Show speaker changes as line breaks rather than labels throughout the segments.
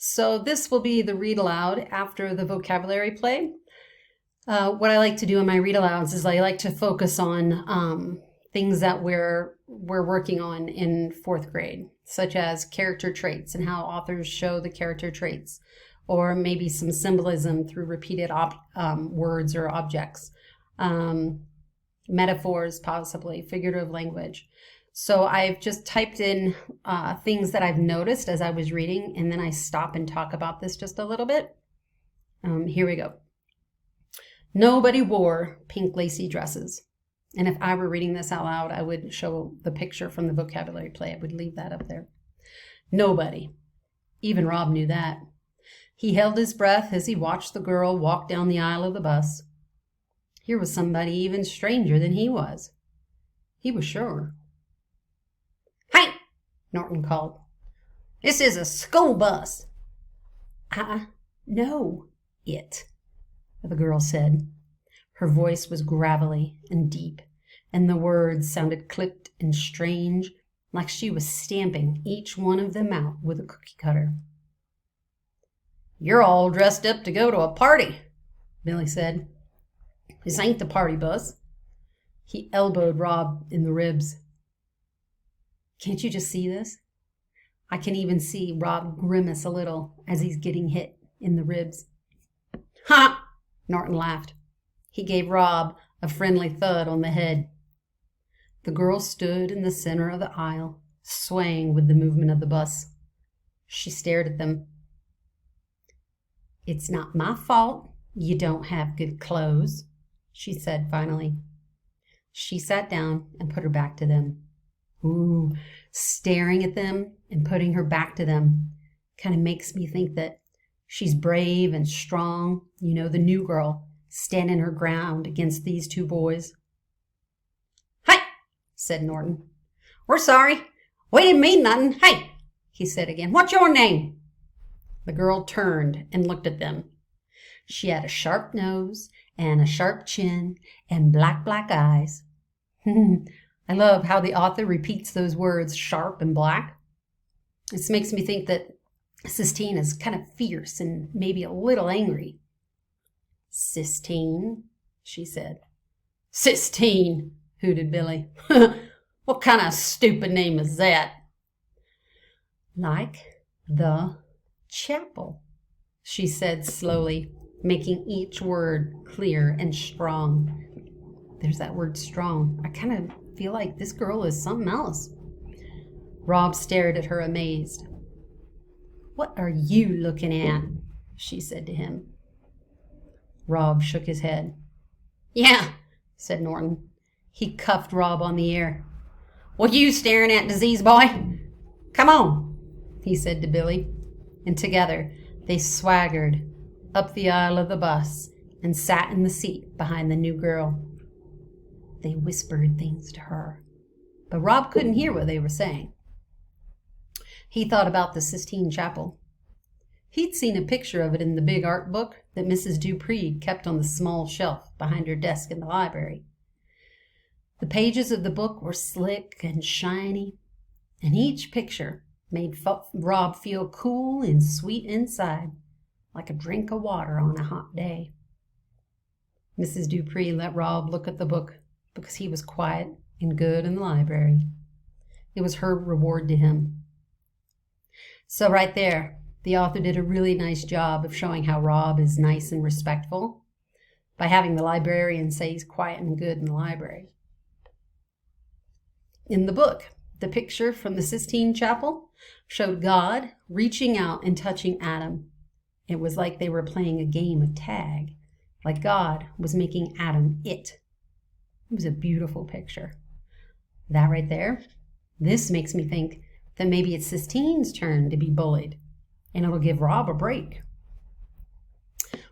So this will be the read aloud after the vocabulary play. What I like to do in my read alouds is I like to focus on things that we're working on in fourth grade, such as character traits and how authors show the character traits, or maybe some symbolism through repeated words or objects, metaphors, possibly figurative language. So I've just typed in things that I've noticed as I was reading, and then I stop and talk about this just a little bit. Here we go. Nobody wore pink lacy dresses. And if I were reading this out loud, I would show the picture from the vocabulary play. I would leave that up there. Nobody. Even Rob knew that. He held his breath as he watched the girl walk down the aisle of the bus. Here was somebody even stranger than he was. He was sure. "Hey!" Norton called. "This is a school bus." "I know it," the girl said. Her voice was gravelly and deep, and the words sounded clipped and strange, like she was stamping each one of them out with a cookie cutter. "You're all dressed up to go to a party," Billy said. "This ain't the party bus." He elbowed Rob in the ribs. "Can't you just see this?" I can even see Rob grimace a little as he's getting hit in the ribs. "Ha!" Norton laughed. He gave Rob a friendly thud on the head. The girl stood in the center of the aisle, swaying with the movement of the bus. She stared at them. "It's not my fault you don't have good clothes," she said finally. She sat down and put her back to them. Ooh, staring at them and putting her back to them kind of makes me think that she's brave and strong, the new girl, standing her ground against these two boys. "Hey," said Norton. "We're sorry. We didn't mean nothing. Hey," he said again. "What's your name?" The girl turned and looked at them. She had a sharp nose and a sharp chin and black eyes. I love how the author repeats those words, sharp and black. This makes me think that Sistine is kind of fierce and maybe a little angry. "Sistine," she said. "Sistine," hooted Billy. "What kind of stupid name is that?" "Like the chapel," she said slowly, making each word clear and strong. There's that word strong. I kind of feel like this girl is something else. Rob stared at her amazed. "What are you looking at?" she said to him. Rob shook his head. "Yeah," said Norton. He cuffed Rob on the ear. "What you staring at, disease boy? Come on," he said to Billy, and together they swaggered up the aisle of the bus and sat in the seat behind the new girl. They whispered things to her, but Rob couldn't hear what they were saying. He thought about the Sistine Chapel. He'd seen a picture of it in the big art book that Mrs. Dupree kept on the small shelf behind her desk in the library. The pages of the book were slick and shiny, and each picture made Rob feel cool and sweet inside, like a drink of water on a hot day. Mrs. Dupree let Rob look at the book because he was quiet and good in the library. It was her reward to him. So right there, the author did a really nice job of showing how Rob is nice and respectful by having the librarian say he's quiet and good in the library. In the book, the picture from the Sistine Chapel showed God reaching out and touching Adam. It was like they were playing a game of tag, like God was making Adam it. It was a beautiful picture. That right there, this makes me think that maybe it's Sistine's turn to be bullied, and it'll give Rob a break.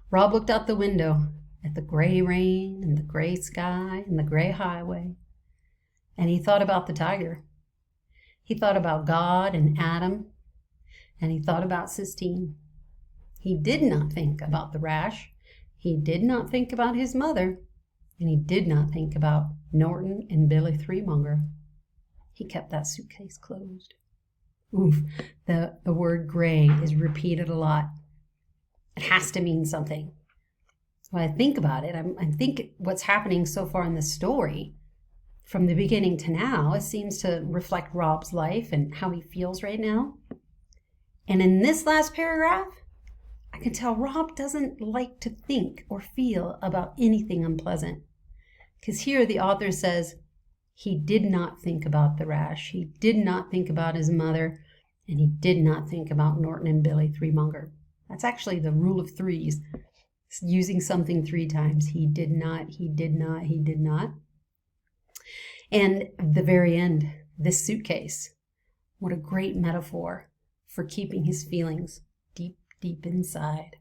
Rob looked out the window at the gray rain and the gray sky and the gray highway, and he thought about the tiger. He thought about God and Adam, and he thought about Sistine. He did not think about the rash. He did not think about his mother, and he did not think about Norton and Billy Threemonger. He kept that suitcase closed. Oof, the word gray is repeated a lot. It has to mean something. So when I think about it, I think what's happening so far in the story, from the beginning to now, it seems to reflect Rob's life and how he feels right now. And in this last paragraph, I can tell Rob doesn't like to think or feel about anything unpleasant. Because here the author says he did not think about the rash, he did not think about his mother, and he did not think about Norton and Billy Threemonger. That's actually the rule of threes, using something 3 times. He did not, he did not, he did not. And the very end, this suitcase. What a great metaphor for keeping his feelings deep, deep inside.